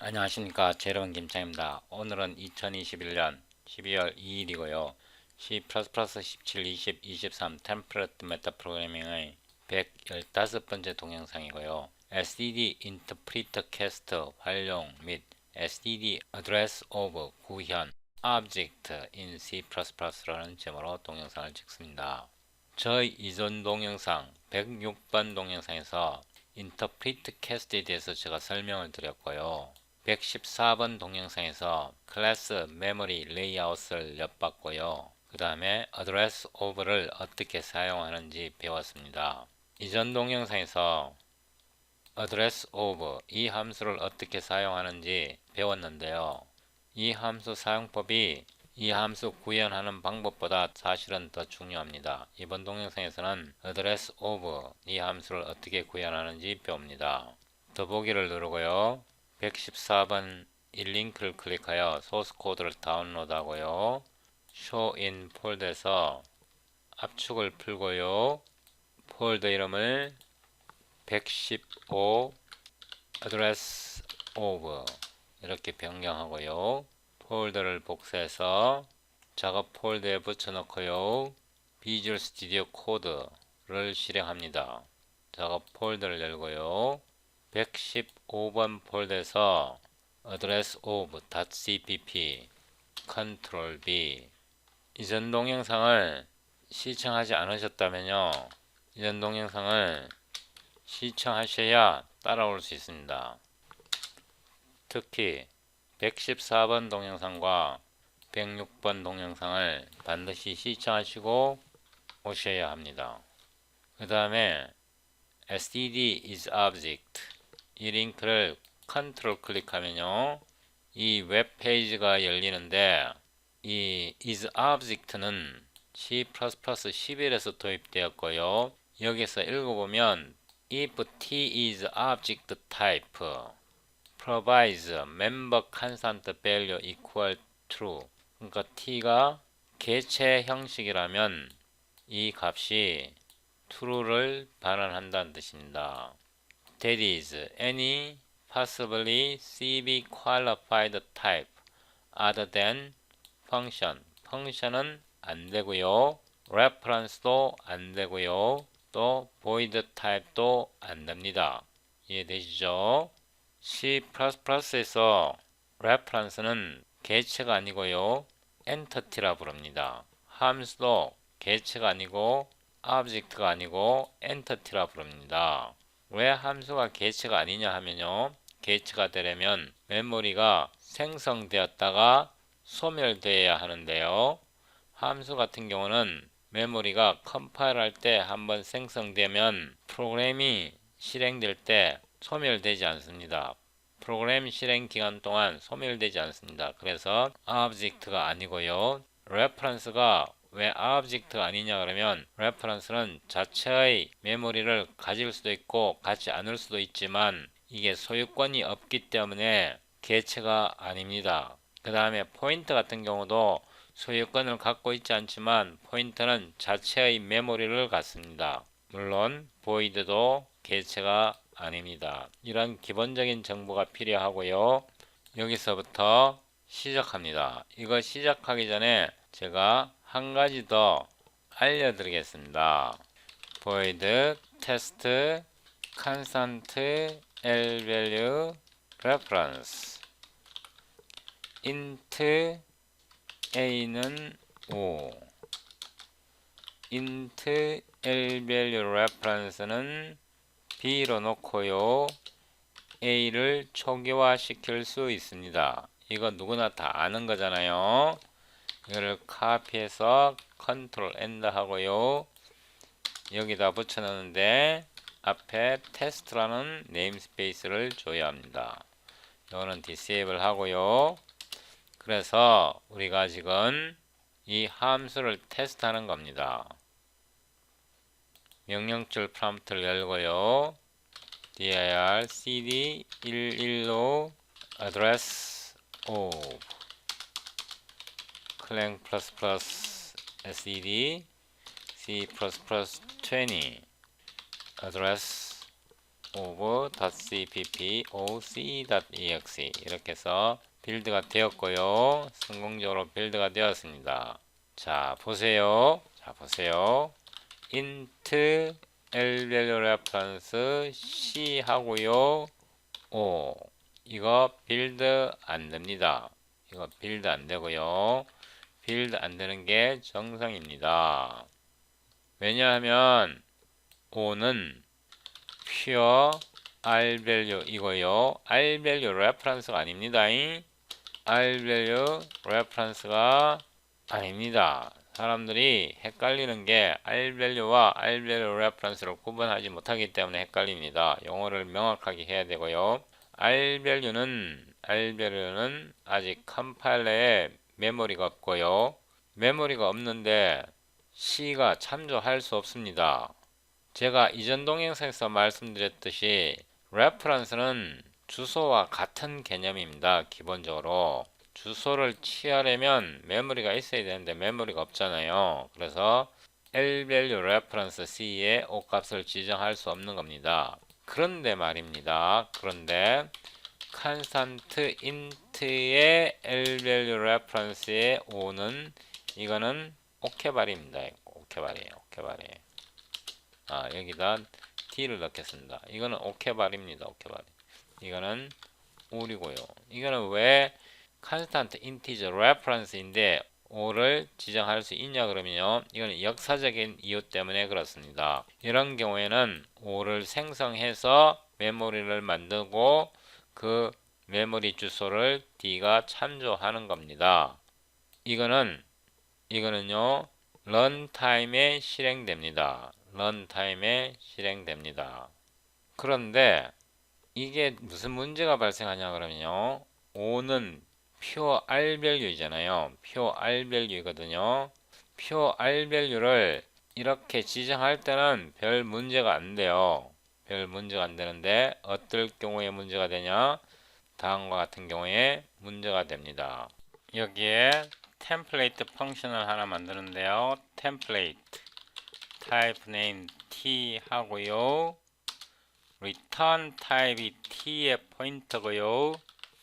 안녕하십니까. 제로원 김창입니다. 오늘은 2021년 12월 2일이고요. C++ 17, 20, 23 템플릿 메타 프로그래밍의 115번째 동영상이고요. STD Interpreter Cast 활용 및 STD Address of 구현 Object in C++라는 제목으로 동영상을 찍습니다. 저희 이전 동영상 106번 동영상에서 Interpret Cast에 대해서 제가 설명을 드렸고요. 114번 동영상에서 클래스 메모리 레이아웃을 엿봤고요. 그 다음에 address of를 어떻게 사용하는지 배웠습니다. 이전 동영상에서 address of 이 함수를 어떻게 사용하는지 배웠는데요. 이 함수 사용법이 이 함수 구현하는 방법보다 사실은 더 중요합니다. 이번 동영상에서는 address of 이 함수를 어떻게 구현하는지 배웁니다. 더보기를 누르고요. 114번 이 링크를 클릭하여 소스 코드를 다운로드하고요. Show in 폴더에서 압축을 풀고요. 폴더 이름을 115 address of 이렇게 변경하고요. 폴더를 복사해서 작업 폴더에 붙여놓고요. 비주얼 스튜디오 코드를 실행합니다. 작업 폴더를 열고요. 115번 폴더에서 address of.cpp Ctrl B. 이전 동영상을 시청하지 않으셨다면요, 이전 동영상을 시청하셔야 따라올 수 있습니다. 특히 114번 동영상과 106번 동영상을 반드시 시청하시고 오셔야 합니다. 그 다음에 std is object 이 링크를 컨트롤 클릭하면요, 이 웹페이지가 열리는데, 이 is object는 C++ 11에서 도입되었고요. 여기서 읽어보면 if t is object type provides member constant value equal true, 그러니까 t가 개체 형식이라면 이 값이 true를 반환한다는 뜻입니다. That is, any possibly CB qualified type other than function. function은 안 되고요. reference도 안 되고요. 또 void type도 안 됩니다. 이해되시죠? C++에서 reference는 개체가 아니고요, entity라 부릅니다. 함수도 개체가 아니고 object가 아니고 entity라 부릅니다. 왜 함수가 개체가 아니냐 하면요, 개체가 되려면 메모리가 생성되었다가 소멸되어야 하는데요, 함수 같은 경우는 메모리가 컴파일 할 때 한번 생성되면 프로그램이 실행될 때 소멸되지 않습니다. 프로그램 실행 기간 동안 소멸되지 않습니다. 그래서 object가 아니고요. reference가 왜 object가 아니냐 그러면, reference는 자체의 메모리를 가질 수도 있고 갖지 않을 수도 있지만 이게 소유권이 없기 때문에 개체가 아닙니다. 그 다음에 포인터 같은 경우도 소유권을 갖고 있지 않지만 포인터는 자체의 메모리를 갖습니다. 물론 void도 개체가 아닙니다. 이런 기본적인 정보가 필요하고요. 여기서부터 시작합니다. 이거 시작하기 전에 제가 한 가지 더 알려드리겠습니다. void test constant l value reference int a는 5, int l value reference는 b로 놓고요, a를 초기화 시킬 수 있습니다. 이거 누구나 다 아는 거잖아요. 이거를 카피해서 컨트롤 엔드 하고요, 여기다 붙여 넣는데 앞에 테스트라는 네임스페이스를 줘야 합니다. 이거는 디세이블 하고요. 그래서 우리가 지금 이 함수를 테스트하는 겁니다. 명령줄 프롬프트를 열고요, dir cd 115 address of clang++ sed C++ 20 address of .cpp oc.exe 이렇게 해서 빌드가 되었고요. 성공적으로 빌드가 되었습니다. 자, 보세요. int lvalue reference c 하고요. 오, 이거 빌드 안 됩니다. 이거 빌드 안 되고요. 빌드 안 되는 게 정상입니다. 왜냐하면 5는 pure r-value 이거요. r-value reference가 아닙니다. r-value reference가 아닙니다. 사람들이 헷갈리는 게 r-value와 r-value reference를 구분하지 못하기 때문에 헷갈립니다. 용어를 명확하게 해야 되고요. r-value는 아직 컴파일러에 메모리가 없고요. 메모리가 없는데 C가 참조할 수 없습니다. 제가 이전 동영상에서 말씀드렸듯이 reference는 주소와 같은 개념입니다. 기본적으로 주소를 취하려면 메모리가 있어야 되는데 메모리가 없잖아요. 그래서 lvalue reference c에 옷값을 지정할 수 없는 겁니다. 그런데 말입니다. 그런데 constant int의 lvalue reference의 5는 이거는 오케발입니다. 오케발이에요. 여기다 t를 넣겠습니다. 이거는 오케발입니다. 오케발. 이거는 올이고요. 이거는 왜 constant integer reference인데 5를 지정할 수 있냐 그러면요. 이거는 역사적인 이유 때문에 그렇습니다. 이런 경우에는 5를 생성해서 메모리를 만들고 그 메모리 주소를 D가 참조하는 겁니다. 이거는요. 런타임에 실행됩니다. 그런데 이게 무슨 문제가 발생하냐 그러면요. 5는 pure r-value이잖아요. pure r-value이거든요. pure r-value를 이렇게 지정할 때는 별 문제가 안 돼요. 별 문제가 안 되는데 어떨 경우에 문제가 되냐? 다음과 같은 경우에 문제가 됩니다. 여기에 템플레이트 펑션을 하나 만드는데요. 템플레이트 type name t 하고요. return 타입이 t의 포인터고요.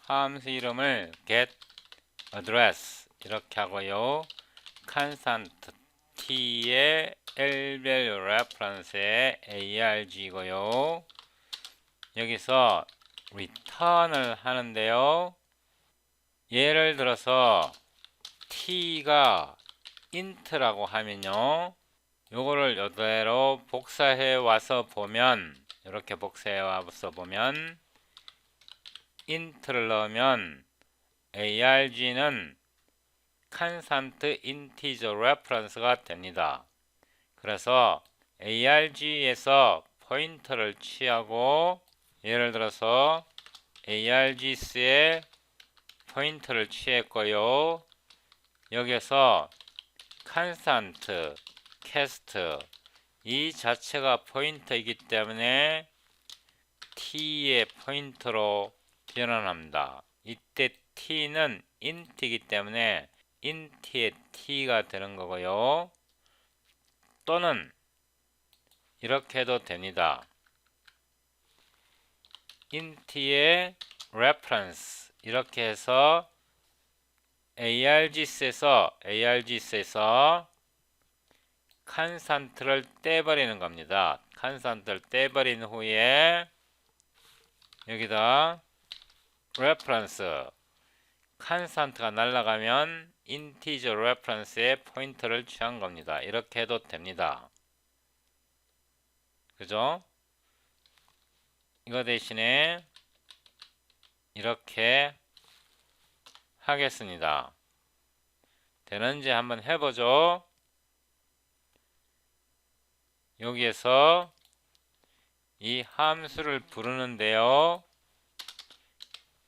함수 이름을 get address 이렇게 하고요. constant t의 lvalue reference의 arg고요. 여기서 return을 하는데요. 예를 들어서 t가 int라고 하면요. 요거를 이대로 복사해 와서 보면 이렇게 복사해 와서 보면 int를 넣으면 arg는 constant integer reference가 됩니다. 그래서 arg에서 포인터를 취하고 예를 들어서 args에 포인터를 취했고요. 여기서 constant, cast 이 자체가 포인터이기 때문에 t의 포인터로 변환합니다. 이때 t는 int이기 때문에 int의 t가 되는 거고요. 또는 이렇게 해도 됩니다. int의 reference 이렇게 해서 args에서 constant를 떼버리는 겁니다. constant를 떼버린 후에 여기다 reference constant가 날아가면 integer reference에 포인터를 취한 겁니다. 이렇게 해도 됩니다. 그죠? 이거 대신에 이렇게 하겠습니다. 되는지 한번 해보죠. 여기에서 이 함수를 부르는데요.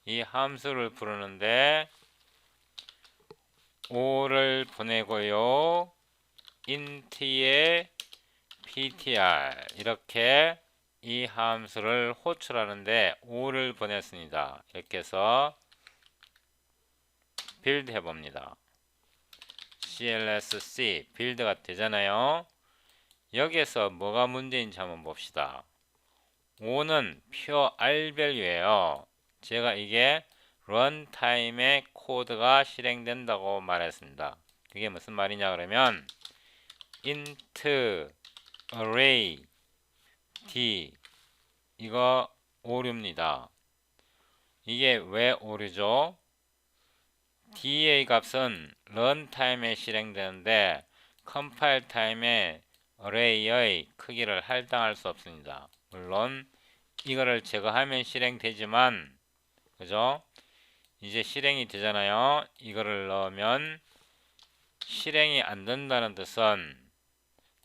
이 함수를 부르는데 5를 보내고요. int의 ptr 이렇게 이 함수를 호출하는데 5를 보냈습니다. 이렇게 해서 빌드 해봅니다. clsc 빌드가 되잖아요. 여기에서 뭐가 문제인지 한번 봅시다. 5는 pure R value예요. 제가 이게 런타임에 코드가 실행된다고 말했습니다. 그게 무슨 말이냐 그러면 int array d 이거 오류입니다. 이게 왜 오류죠? DA 값은 런타임에 실행되는데 컴파일 타임에 array의 크기를 할당할 수 없습니다. 물론 이거를 제거하면 실행되지만 그죠? 이제 실행이 되잖아요. 이거를 넣으면 실행이 안 된다는 뜻은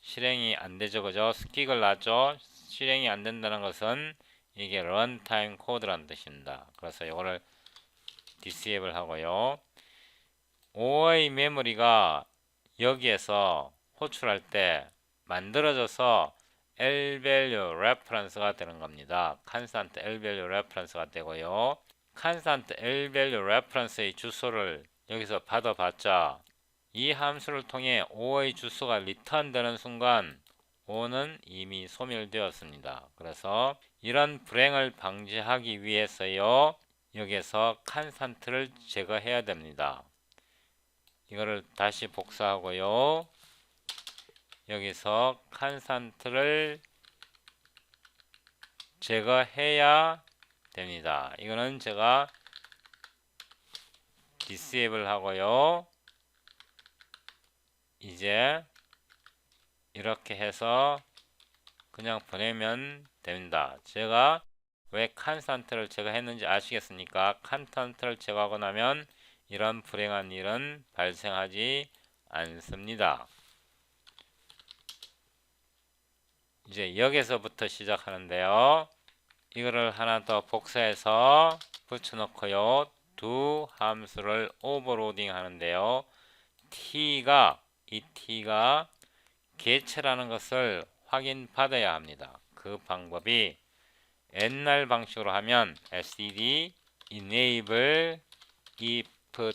실행이 안 되죠. 그죠? 스킥을 놨죠. 실행이 안 된다는 것은 이게 런타임 코드라는 뜻입니다. 그래서 이거를 disable 하고요. 5의 메모리가 여기에서 호출할 때 만들어져서 L-value reference가 되는 겁니다. constant L-value reference가 되고요. constant L-value reference의 주소를 여기서 받아봤자 이 함수를 통해 5의 주소가 리턴 되는 순간 5는 이미 소멸되었습니다. 그래서 이런 불행을 방지하기 위해서요. 여기에서 constant를 제거해야 됩니다. 이거를 다시 복사하고요. 여기서 constant를 제거해야 됩니다. 이거는 제가 disable 하고요. 이제 이렇게 해서 그냥 보내면 됩니다. 제가 왜 constant를 제거했는지 아시겠습니까? constant를 제거하고 나면 이런 불행한 일은 발생하지 않습니다. 이제 여기서부터 시작하는데요. 이거를 하나 더 복사해서 붙여놓고요. 두 함수를 오버로딩 하는데요. 이 t가 개체라는 것을 확인받아야 합니다. 그 방법이 옛날 방식으로 하면 std enable if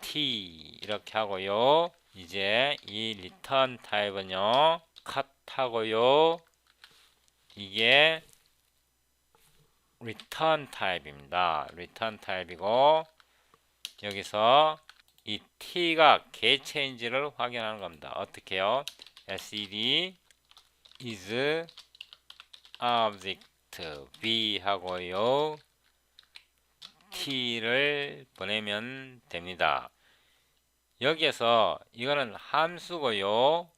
t 이렇게 하고요. 이제 이 return 타입은요. cut 하고요. 이게 return 타입입니다. return 타입이고 여기서 이 t가 개체인지를 확인하는 겁니다. 어떻게요? std is object v 하고요. t를 보내면 됩니다. 여기에서 이거는 함수고요.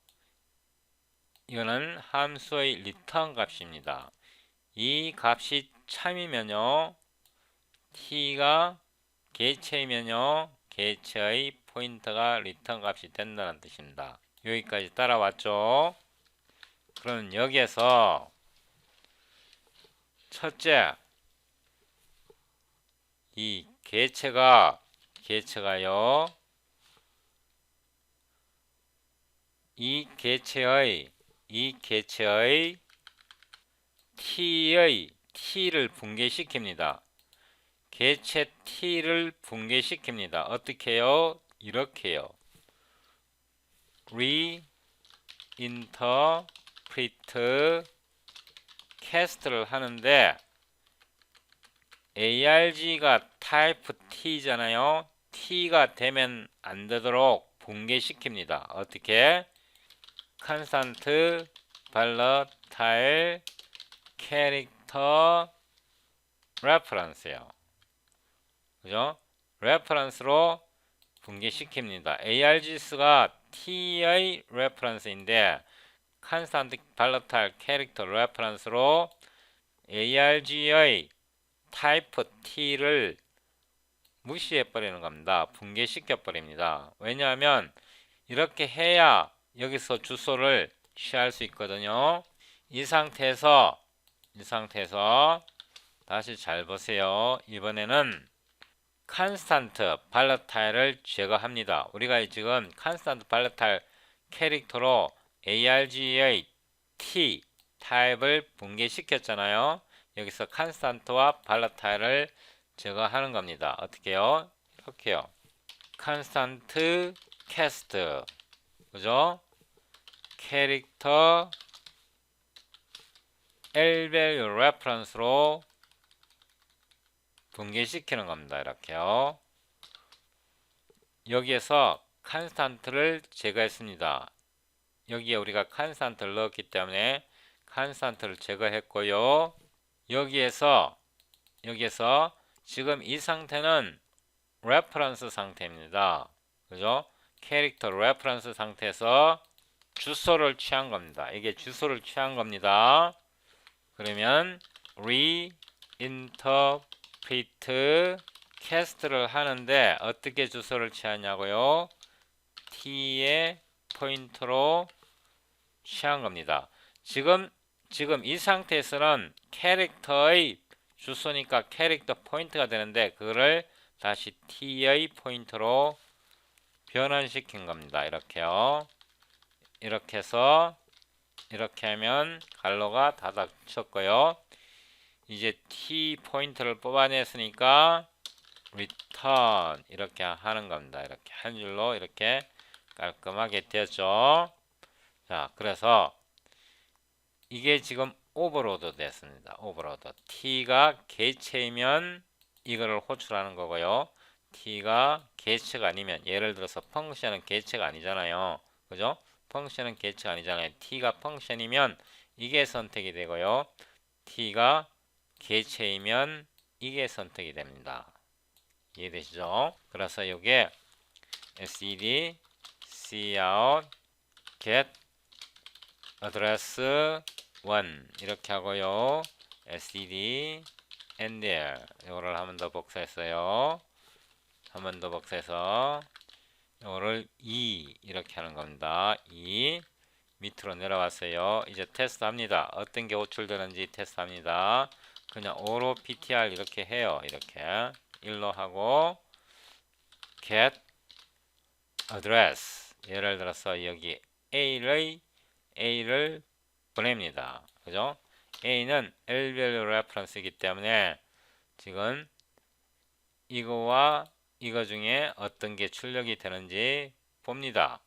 이거는 함수의 리턴 값입니다. 이 값이 참이면요. t가 개체이면요. 개체의 포인터가 리턴 값이 된다는 뜻입니다. 여기까지 따라왔죠? 그럼 여기에서 첫째, 이 개체가요. 이 개체의 t를 붕괴시킵니다. 개체 t를 붕괴시킵니다. 어떻게 해요? 이렇게요. reinterpret cast를 하는데 arg가 type t잖아요. t가 되면 안 되도록 붕괴시킵니다. 어떻게? constant volatile character reference요. 그죠? reference로 붕괴시킵니다. args가 t의 reference인데 constant volatile character reference로 arg의 type t를 무시해 버리는 겁니다. 붕괴시켜 버립니다. 왜냐하면 이렇게 해야 여기서 주소를 취할 수 있거든요. 이 상태에서 다시 잘 보세요. 이번에는 constant volatile을 제거합니다. 우리가 지금 constant volatile 캐릭터로 arg의 t 타입을 붕괴시켰잖아요. 여기서 constant와 volatile을 제거하는 겁니다. 어떻게요? 이렇게요. constant cast 그죠? 캐릭터 L-value reference로 분개시키는 겁니다. 이렇게요. 여기에서 컨스탄트를 제거했습니다. 여기에 우리가 컨스탄트를 넣었기 때문에 컨스탄트를 제거했고요. 여기에서 지금 이 상태는 레퍼런스 상태입니다. 그죠? 캐릭터 레퍼런스 상태에서 주소를 취한 겁니다. 이게 주소를 취한 겁니다. 그러면 reinterpret 캐스트를 하는데 어떻게 주소를 취하냐고요? t의 포인트로 취한 겁니다. 지금 이 상태에서는 캐릭터의 주소니까 캐릭터 포인트가 되는데 그거를 다시 t의 포인트로 변환시킨 겁니다. 이렇게요. 이렇게 해서 이렇게 하면 갈로가 다 닫혔고요. 이제 t 포인트를 뽑아냈으니까 return 이렇게 하는 겁니다. 이렇게 한 줄로 이렇게 깔끔하게 되었죠. 자, 그래서 이게 지금 오버로드 됐습니다. 오버로드. t가 개체이면 이거를 호출하는 거고요. t가 개체가 아니면 예를 들어서 펑션은 개체가 아니잖아요. 그죠? 펑션은 개체가 아니잖아요. t가 펑션이면 이게 선택이 되고요. t가 개체이면 이게 선택이 됩니다. 이해되시죠? 그래서 이게 cd cout get address 1 이렇게 하고요. std and there 이거를 한 번 더 복사했어요. 한 번 더 복사해서 이거를 2 이렇게 하는 겁니다. 2 밑으로 내려왔어요. 이제 테스트 합니다. 어떤 게 호출되는지 테스트 합니다. 그냥 o로 ptr 이렇게 해요. 이렇게 1로 하고 get address 예를 들어서 여기 A를 보냅니다. 그죠? A는 L-value reference이기 때문에 지금 이거와 이거 중에 어떤 게 출력이 되는지 봅니다.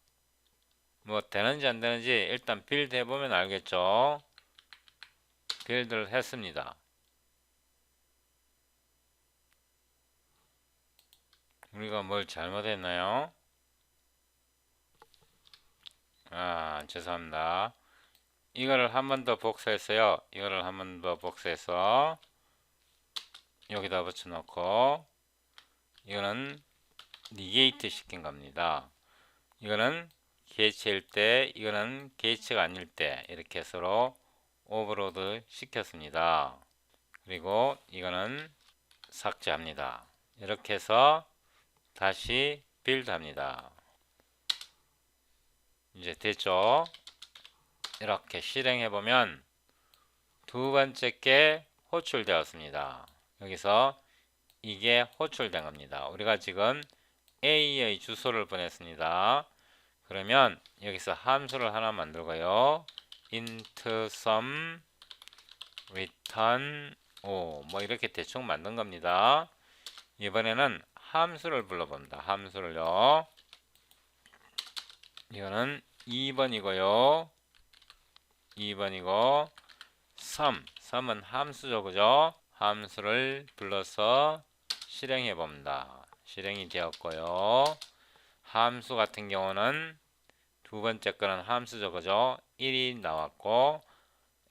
뭐 되는지 안 되는지 일단 빌드 해보면 알겠죠? 빌드를 했습니다. 우리가 뭘 잘못했나요? 죄송합니다. 이거를 한 번 더 복사했어요. 이거를 한 번 더 복사해서 여기다 붙여놓고 이거는 negate 시킨 겁니다. 이거는 개체일 때, 이거는 개체가 아닐 때 이렇게 서로 오버로드 시켰습니다. 그리고 이거는 삭제합니다. 이렇게 해서 다시 빌드 합니다. 이제 됐죠? 이렇게 실행해 보면 두 번째 게 호출되었습니다. 여기서 이게 호출된 겁니다. 우리가 지금 A의 주소를 보냈습니다. 그러면 여기서 함수를 하나 만들고요. int sum return 뭐 이렇게 대충 만든 겁니다. 이번에는 함수를 불러봅니다. 함수를요. 이거는 2번이고요. 2번이고 sum은 함수죠. 그죠? 함수를 불러서 실행해 봅니다. 실행이 되었고요. 함수 같은 경우는 두 번째 거는 함수죠. 그죠? 1이 나왔고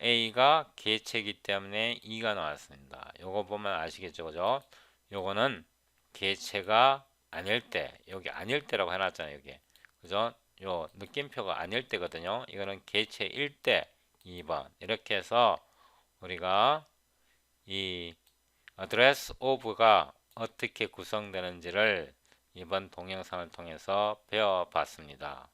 A가 개체이기 때문에 2가 나왔습니다. 요거 보면 아시겠죠. 그죠? 요거는 개체가 아닐 때, 여기 아닐 때라고 해놨잖아요. 여기. 그죠? 요 느낌표가 아닐 때거든요. 이거는 개체일 때 2번. 이렇게 해서 우리가 이 address of가 어떻게 구성되는지를 이번 동영상을 통해서 배워봤습니다.